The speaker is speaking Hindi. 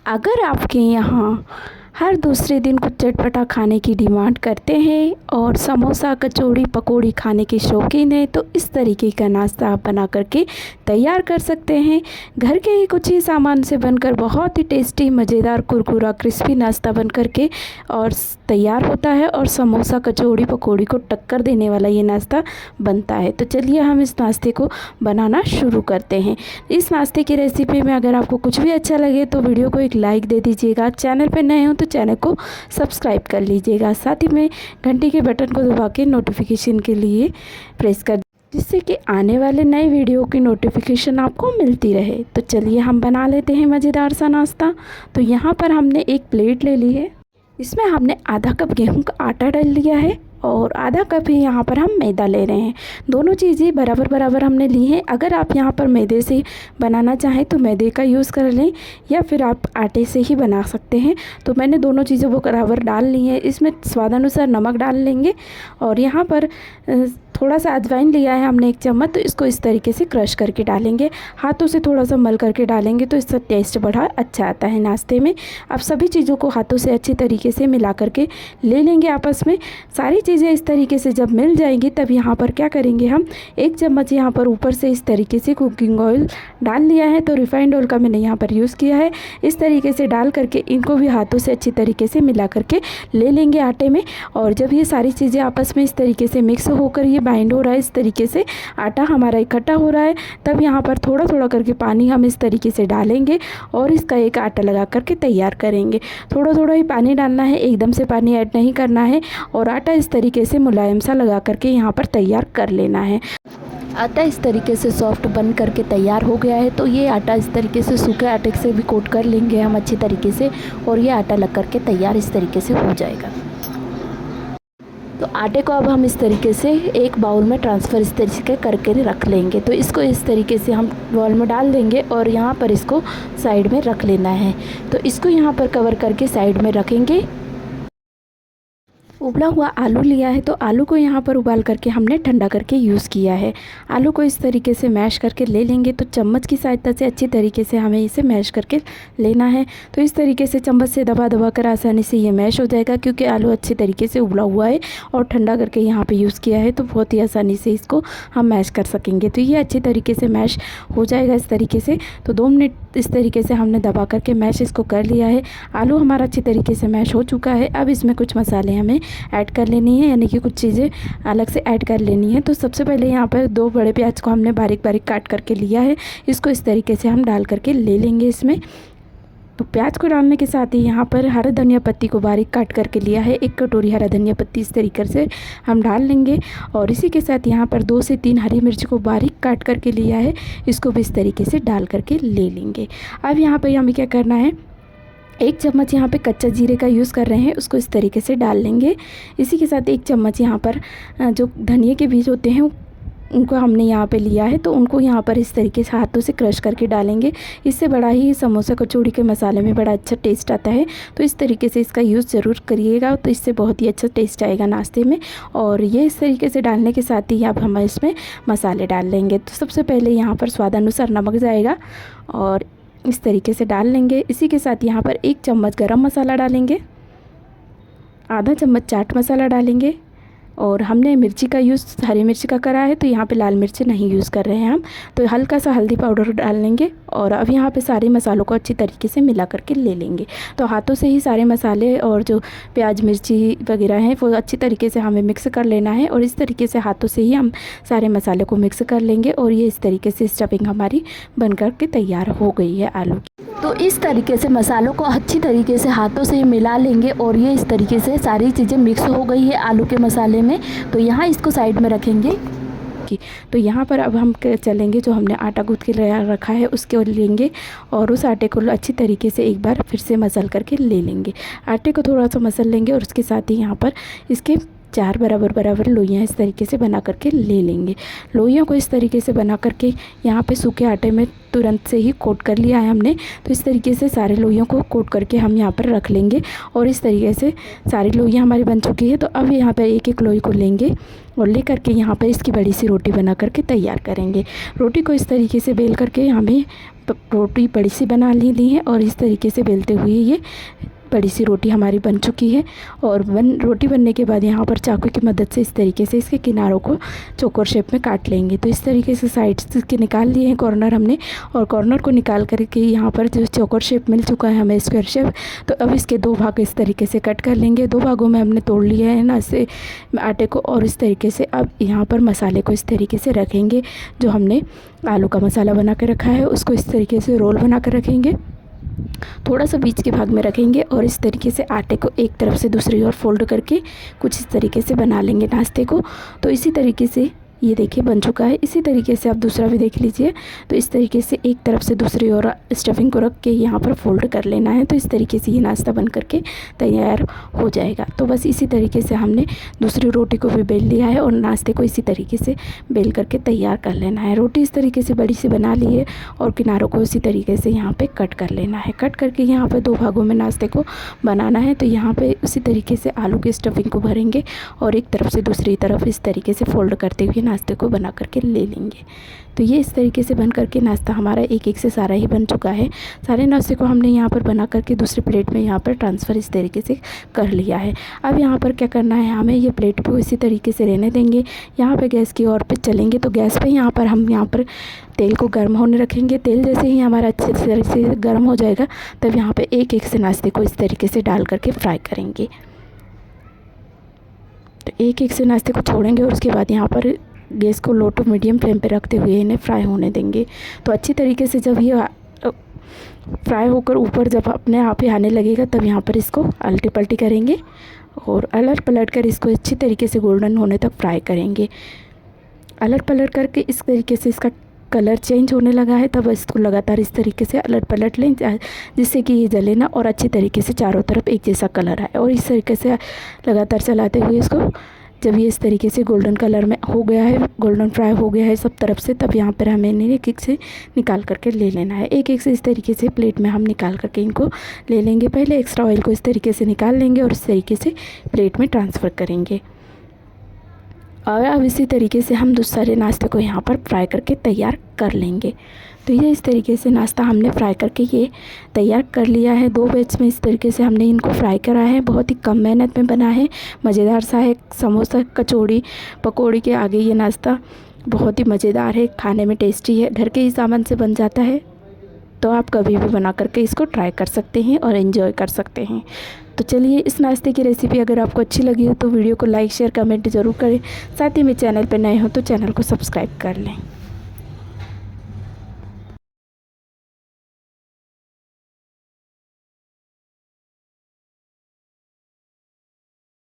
अगर आपके यहाँ हर दूसरे दिन कुछ चटपटा खाने की डिमांड करते हैं और समोसा कचौड़ी पकौड़ी खाने के शौकीन हैं तो इस तरीके का नाश्ता आप बना करके तैयार कर सकते हैं। घर के ही कुछ ही सामान से बनकर बहुत ही टेस्टी मज़ेदार कुरकुरा क्रिस्पी नाश्ता बन करके और तैयार होता है और समोसा कचौड़ी पकौड़ी को टक्कर देने वाला ये नाश्ता बनता है। तो चलिए हम इस नाश्ते को बनाना शुरू करते हैं। इस नाश्ते की रेसिपी में अगर आपको कुछ भी अच्छा लगे तो वीडियो को एक लाइक दे दीजिएगा। चैनल पर नए हो तो चैनल को सब्सक्राइब कर लीजिएगा। साथ ही में घंटी के बटन को दबा के नोटिफिकेशन के लिए प्रेस कर, जिससे कि आने वाले नए वीडियो की नोटिफिकेशन आपको मिलती रहे। तो चलिए हम बना लेते हैं मज़ेदार सा नाश्ता। तो यहाँ पर हमने एक प्लेट ले ली है, इसमें हमने आधा कप गेहूं का आटा डाल लिया है और आधा कप ही यहाँ पर हम मैदा ले रहे हैं। दोनों चीज़ें बराबर बराबर हमने ली हैं। अगर आप यहाँ पर मैदे से बनाना चाहें तो मैदे का यूज़ कर लें या फिर आप आटे से ही बना सकते हैं। तो मैंने दोनों चीज़ों को बराबर डाल ली है। इसमें स्वादानुसार नमक डाल लेंगे और यहाँ पर थोड़ा सा अजवाइन लिया है हमने 1 चम्मच, तो इसको इस तरीके से क्रश करके डालेंगे। हाथों से थोड़ा सा मल करके डालेंगे तो इसका टेस्ट बड़ा अच्छा आता है नाश्ते में। अब सभी चीज़ों को हाथों से अच्छी तरीके से मिला करके ले लेंगे आपस में। सारी चीज़ें इस तरीके से जब मिल जाएंगी तब यहाँ पर क्या करेंगे, हम 1 चम्मच यहाँ पर ऊपर से इस तरीके से कुकिंग ऑयल डाल लिया है। तो रिफाइंड ऑयल का मैंने यहाँ पर यूज़ किया है। इस तरीके से डाल करके इनको भी हाथों से अच्छी तरीके से मिला करके ले लेंगे आटे में। और जब ये सारी चीज़ें आपस में इस तरीके से मिक्स होकर ये बाइंड हो रहा है, इस तरीके से आटा हमारा इकट्ठा हो रहा है, तब यहाँ पर थोड़ा थोड़ा करके पानी हम इस तरीके से डालेंगे और इसका एक आटा लगा करके तैयार करेंगे। थोड़ा थोड़ा ही पानी डालना है, एकदम से पानी ऐड नहीं करना है। और आटा इस तरीके से मुलायम सा लगा करके यहाँ पर तैयार कर लेना है। आटा इस तरीके से सॉफ्ट बन करके तैयार हो गया है। तो ये आटा इस तरीके से सूखे आटे से भी कोट कर लेंगे हम अच्छी तरीके से और ये आटा लग करके तैयार इस तरीके से हो जाएगा। तो आटे को अब हम इस तरीके से एक बाउल में ट्रांसफ़र इस तरीके से करके रख लेंगे। तो इसको इस तरीके से हम बाउल में डाल देंगे और यहाँ पर इसको साइड में रख लेना है। तो इसको यहाँ पर कवर करके साइड में रखेंगे। उबला हुआ आलू लिया है तो आलू को यहाँ पर उबाल करके हमने ठंडा करके यूज़ किया है। आलू को इस तरीके से मैश करके ले लेंगे। तो चम्मच की सहायता से अच्छी तरीके से हमें इसे मैश करके लेना है। तो इस तरीके से चम्मच से दबा दबा कर आसानी से ये मैश हो जाएगा, क्योंकि आलू अच्छी तरीके से उबला हुआ है और ठंडा करके यहाँ पर यूज़ किया है। तो बहुत ही आसानी से इसको हम मैश कर सकेंगे। तो ये अच्छी तरीके से मैश हो जाएगा इस तरीके से। तो 2 मिनट इस तरीके से हमने दबा करके मैश इसको कर लिया है। आलू हमारा अच्छी तरीके से मैश हो चुका है। अब इसमें कुछ मसाले हमें ऐड कर लेनी है, यानी कि कुछ चीज़ें अलग से ऐड कर लेनी है। तो सबसे पहले यहाँ पर 2 बड़े प्याज को हमने बारीक बारीक काट करके लिया है। इसको इस तरीके से हम डाल करके ले लेंगे इसमें। तो प्याज को डालने के साथ ही यहाँ पर हरा धनिया पत्ती को बारीक काट करके लिया है, 1 कटोरी हरा धनिया पत्ती इस तरीके से हम डाल लेंगे। और इसी के साथ यहाँ पर 2 से 3 हरी मिर्च को बारीक काट करके लिया है, इसको भी इस तरीके से डाल करके ले लेंगे। अब यहाँ पर हमें क्या करना है, 1 चम्मच यहाँ पे कच्चा जीरे का यूज़ कर रहे हैं, उसको इस तरीके से डाल लेंगे। इसी के साथ 1 चम्मच यहाँ पर जो धनिया के बीज होते हैं उनको हमने यहाँ पे लिया है, तो उनको यहाँ पर इस तरीके से हाथों से क्रश करके डालेंगे। इससे बड़ा ही समोसा कचौड़ी के मसाले में बड़ा अच्छा टेस्ट आता है। तो इस तरीके से इसका यूज़ ज़रूर करिएगा, तो इससे बहुत ही अच्छा टेस्ट आएगा नाश्ते में। और ये इस तरीके से डालने के साथ ही अब हम इसमें मसाले डाल लेंगे। तो सबसे पहले यहाँ पर स्वादानुसार नमक जाएगा और इस तरीके से डाल लेंगे। इसी के साथ यहाँ पर 1 चम्मच गरम मसाला डालेंगे, आधा चम्मच चाट मसाला डालेंगे। और हमने मिर्ची का यूज़ हरी मिर्ची का करा है, तो यहाँ पे लाल मिर्च नहीं यूज़ कर रहे हैं हम। तो हल्का सा हल्दी पाउडर डाल लेंगे और अब यहाँ पे सारे मसालों को अच्छी तरीके से मिला करके ले लेंगे। तो हाथों से ही सारे मसाले और जो प्याज मिर्ची वगैरह हैं वो अच्छी तरीके से हमें मिक्स कर लेना है। और इस तरीके से हाथों से ही हम सारे मसाले को मिक्स कर लेंगे। और ये इस तरीके से स्टफिंग हमारी बन कर के तैयार हो गई है आलू की। तो इस तरीके से मसालों को अच्छी तरीके से हाथों से मिला लेंगे और ये इस तरीके से सारी चीज़ें मिक्स हो गई है आलू के मसाले में। तो यहाँ इसको साइड में रखेंगे। तो यहाँ पर अब हम चलेंगे, जो हमने आटा गूँथ के रखा है उसके लेंगे और उस आटे को अच्छी तरीके से एक बार फिर से मसल करके ले लेंगे। आटे को थोड़ा सा मसल लेंगे और उसके साथ ही यहाँ पर इसके 4 बराबर बराबर लोइयाँ इस तरीके से बना करके ले लेंगे। लोइयों को इस तरीके से बना करके यहाँ पे सूखे आटे में तुरंत से ही कोट कर लिया है हमने। तो इस तरीके से सारे लोइयों को कोट करके हम यहाँ पर रख लेंगे और इस तरीके से सारी लोइयाँ हमारी बन चुकी है। तो अब यहाँ पर एक एक लोई को लेंगे और ले करके यहाँ पर इसकी बड़ी सी रोटी बना करके तैयार करेंगे। रोटी को इस तरीके से बेल करके हमें रोटी बड़ी सी बना ली है और इस तरीके से बेलते हुए ये बड़ी सी रोटी हमारी बन चुकी है। और रोटी बनने के बाद यहाँ पर चाकू की मदद से इस तरीके से इसके किनारों को चौकोर शेप में काट लेंगे। तो इस तरीके से साइड के निकाल लिए हैं कॉर्नर हमने, और कॉर्नर को निकाल करके यहाँ पर जो चौकोर शेप मिल चुका है हमें स्क्वायर शेप, तो अब इसके 2 भाग इस तरीके से कट कर लेंगे। 2 भागों में हमने तोड़ लिया है ना इसे आटे को, और इस तरीके से अब यहाँ पर मसाले को इस तरीके से रखेंगे। जो हमने आलू का मसाला बना के रखा है उसको इस तरीके से रोल बना कर रखेंगे, थोड़ा सा बीच के भाग में रखेंगे और इस तरीके से आटे को एक तरफ से दूसरी ओर फोल्ड करके कुछ इस तरीके से बना लेंगे नाश्ते को। तो इसी तरीके से ये देखिए बन चुका है। इसी तरीके से आप दूसरा भी देख लीजिए। तो इस तरीके से एक तरफ से दूसरी ओर स्टफिंग को रख के यहाँ पर फोल्ड कर लेना है। तो इस तरीके से ये नाश्ता बन करके तैयार हो जाएगा। तो बस इसी तरीके से हमने दूसरी रोटी को भी बेल लिया है और नाश्ते को इसी तरीके से बेल करके तैयार कर लेना है। रोटी इस तरीके से बड़ी सी बना ली है और किनारों को इसी तरीके से यहाँ पर कट कर लेना है। कट करके यहाँ पर 2 भागों में नाश्ते को बनाना है। तो यहाँ पर उसी तरीके से आलू की स्टफिंग को भरेंगे और एक तरफ से दूसरी तरफ इस तरीके से फोल्ड करते हुए नाश्ते को बना करके ले लेंगे। तो ये इस तरीके से बन करके नाश्ता हमारा एक एक से सारा ही बन चुका है। सारे नाश्ते को हमने यहाँ पर बना करके दूसरी प्लेट में यहाँ पर ट्रांसफ़र इस तरीके से कर लिया है। अब यहाँ पर क्या करना है, हमें ये प्लेट को इसी तरीके से रहने देंगे। यहाँ पर गैस की ओर पे चलेंगे। तो गैस पे यहाँ पर हम यहाँ पर तेल को गर्म होने रखेंगे। तेल जैसे ही हमारा अच्छे से गर्म हो जाएगा तब यहाँ पर एक एक से नाश्ते को इस तरीके से डाल करके फ्राई करेंगे। तो एक एक से नाश्ते को छोड़ेंगे और उसके बाद यहाँ पर गैस को लो टू मीडियम फ्लेम पे रखते हुए इन्हें फ्राई होने देंगे। तो अच्छी तरीके से जब ये फ्राई होकर ऊपर जब अपने आप ही आने लगेगा तब यहाँ पर इसको अल्टी पल्टी करेंगे और अलट पलट कर इसको अच्छी तरीके से गोल्डन होने तक फ्राई करेंगे। अलट पलट करके इस तरीके से इसका कलर चेंज होने लगा है तब इसको लगातार इस तरीके से अलट पलट लें जिससे कि ये जले ना और अच्छी तरीके से चारों तरफ एक जैसा कलर आए। और इस तरीके से लगातार चलाते हुए इसको जब ये इस तरीके से गोल्डन कलर में हो गया है, गोल्डन फ्राई हो गया है सब तरफ से, तब यहाँ पर हमें एक एक से निकाल करके ले लेना है। एक एक से इस तरीके से प्लेट में हम निकाल करके इनको ले लेंगे। पहले एक्स्ट्रा ऑयल को इस तरीके से निकाल लेंगे और इस तरीके से प्लेट में ट्रांसफ़र करेंगे। और अब इसी तरीके से हम दूसरे नाश्ते को यहाँ पर फ्राई करके तैयार कर लेंगे। तो ये इस तरीके से नाश्ता हमने फ्राई करके ये तैयार कर लिया है। 2 बैच में इस तरीके से हमने इनको फ्राई करा है। बहुत ही कम मेहनत में बना है, मज़ेदार सा है। समोसा, कचौड़ी, पकौड़ी के आगे ये नाश्ता बहुत ही मज़ेदार है, खाने में टेस्टी है, घर के ही सामान से बन जाता है। तो आप कभी भी बना करके इसको ट्राई कर सकते हैं और एंजॉय कर सकते हैं। तो चलिए, इस नाश्ते की रेसिपी अगर आपको अच्छी लगी हो तो वीडियो को लाइक शेयर कमेंट ज़रूर करें। साथ ही में चैनल पर नए हो तो चैनल को सब्सक्राइब कर लें।